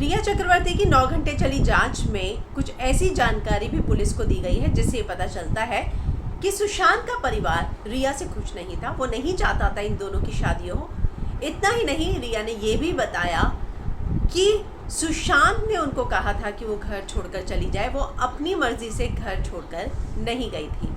रिया चक्रवर्ती की 9 घंटे चली जांच में कुछ ऐसी जानकारी भी पुलिस को दी गई है जिससे ये पता चलता है कि सुशांत का परिवार रिया से खुश नहीं था। वो नहीं चाहता था इन दोनों की शादी हो। इतना ही नहीं, रिया ने ये भी बताया कि सुशांत ने उनको कहा था कि वो घर छोड़कर चली जाए। वो अपनी मर्जी से घर छोड़कर नहीं गई थी।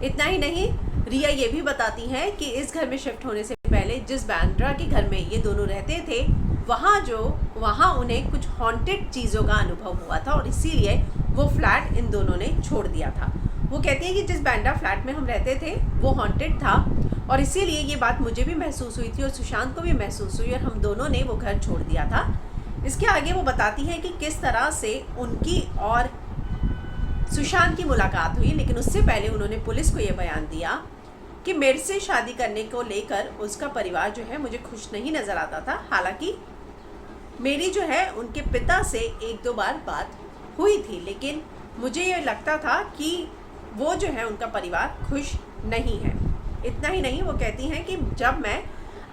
इतना ही नहीं, रिया ये भी बताती हैं कि इस घर में शिफ्ट होने से पहले जिस बांद्रा के घर में ये दोनों रहते थे वहाँ उन्हें कुछ हॉन्टेड चीज़ों का अनुभव हुआ था और इसीलिए वो फ्लैट इन दोनों ने छोड़ दिया था। वो कहती हैं कि जिस बांद्रा फ्लैट में हम रहते थे वो हॉन्टेड था और इसीलिए ये बात मुझे भी महसूस हुई थी और सुशांत को भी महसूस हुई और हम दोनों ने वो घर छोड़ दिया था। इसके आगे वो बताती हैं कि किस तरह से उनकी और सुशांत की मुलाकात हुई, लेकिन उससे पहले उन्होंने पुलिस को ये बयान दिया कि मेरे से शादी करने को लेकर उसका परिवार जो है मुझे खुश नहीं नज़र आता था। हालांकि मेरी जो है उनके पिता से 1-2 बार बात हुई थी, लेकिन मुझे ये लगता था कि वो जो है उनका परिवार खुश नहीं है। इतना ही नहीं, वो कहती हैं कि जब मैं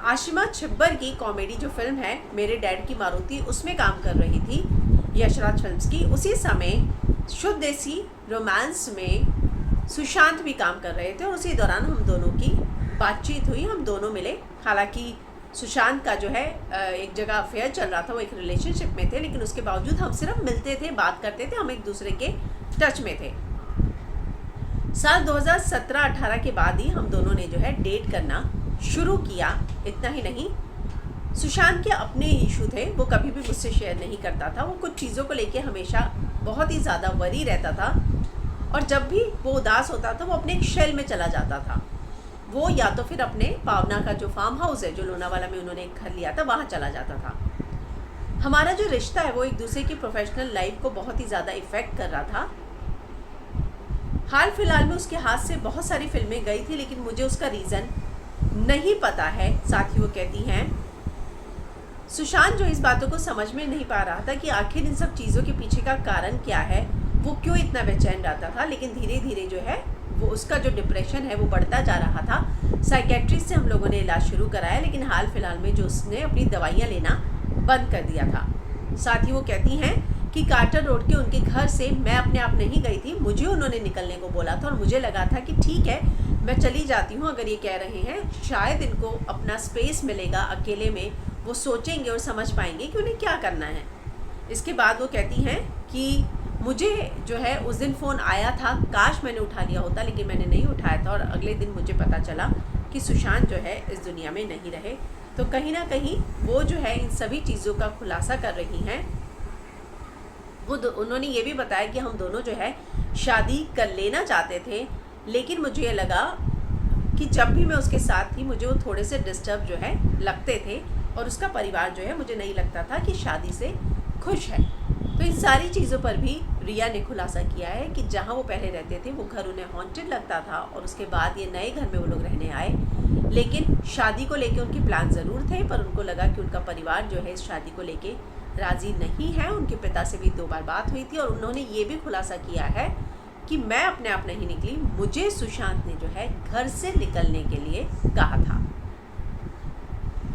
आशिमा छिब्बर की कॉमेडी जो फिल्म है मेरे डैड की मारुति, उसमें काम कर रही थी, यशराज फिल्म्स की, उसी समय शुद्ध देसी रोमांस में सुशांत भी काम कर रहे थे और उसी दौरान हम दोनों की बातचीत हुई, हम दोनों मिले। हालांकि सुशांत का जो है एक जगह अफेयर चल रहा था, वो एक रिलेशनशिप में थे, लेकिन उसके बावजूद हम सिर्फ मिलते थे, बात करते थे, हम एक दूसरे के टच में थे। साल 2017-18 के बाद ही हम दोनों ने जो है डेट करना शुरू किया। इतना ही नहीं, सुशांत के अपने इशू थे, वो कभी भी मुझसे शेयर नहीं करता था। वो कुछ चीज़ों को लेके हमेशा बहुत ही ज़्यादा वरी रहता था और जब भी वो उदास होता था वो अपने एक शेल में चला जाता था। वो या तो फिर अपने पावना का जो फार्म हाउस है, जो लोनावाला में उन्होंने एक घर लिया था, वहाँ चला जाता था। हमारा जो रिश्ता है वो एक दूसरे की प्रोफेशनल लाइफ को बहुत ही ज़्यादा इफ़ेक्ट कर रहा था। हाल फिलहाल में उसके हाथ से बहुत सारी फिल्में गई थी, लेकिन मुझे उसका रीज़न नहीं पता है। साथ ही वो कहती हैं, सुशांत जो इस बातों को समझ में नहीं पा रहा था कि आखिर इन सब चीज़ों के पीछे का कारण क्या है, वो क्यों इतना बेचैन रहता था। लेकिन धीरे धीरे जो है वो उसका जो डिप्रेशन है वो बढ़ता जा रहा था। साइकेट्रिस्ट से हम लोगों ने इलाज शुरू कराया, लेकिन हाल फिलहाल में जो उसने अपनी दवाइयाँ लेना बंद कर दिया था। साथ ही वो कहती हैं कि कार्टर रोड के उनके घर से मैं अपने आप नहीं गई थी, मुझे उन्होंने निकलने को बोला था और मुझे लगा था कि ठीक है मैं चली जाती हूँ। अगर ये कह रहे हैं शायद इनको अपना स्पेस मिलेगा, अकेले में वो सोचेंगे और समझ पाएंगे कि उन्हें क्या करना है। इसके बाद वो कहती हैं कि मुझे जो है उस दिन फ़ोन आया था, काश मैंने उठा लिया होता, लेकिन मैंने नहीं उठाया था और अगले दिन मुझे पता चला कि सुशांत जो है इस दुनिया में नहीं रहे। तो कहीं ना कहीं वो जो है इन सभी चीज़ों का खुलासा कर रही हैं। वो उन्होंने ये भी बताया कि हम दोनों जो है शादी कर लेना चाहते थे, लेकिन मुझे ये लगा कि जब भी मैं उसके साथ थी मुझे वो थोड़े से डिस्टर्ब जो है लगते थे और उसका परिवार जो है मुझे नहीं लगता था कि शादी से खुश है। तो इन सारी चीज़ों पर भी रिया ने खुलासा किया है कि जहाँ वो पहले रहते थे वो घर उन्हें हॉन्टेड लगता था और उसके बाद ये नए घर में वो लोग रहने आए, लेकिन शादी को लेके उनके प्लान ज़रूर थे, पर उनको लगा कि उनका परिवार जो है इस शादी को लेके राज़ी नहीं है। उनके पिता से भी 2 बार बात हुई थी और उन्होंने ये भी खुलासा किया है कि मैं अपने आप नहीं निकली, मुझे सुशांत ने जो है घर से निकलने के लिए कहा था।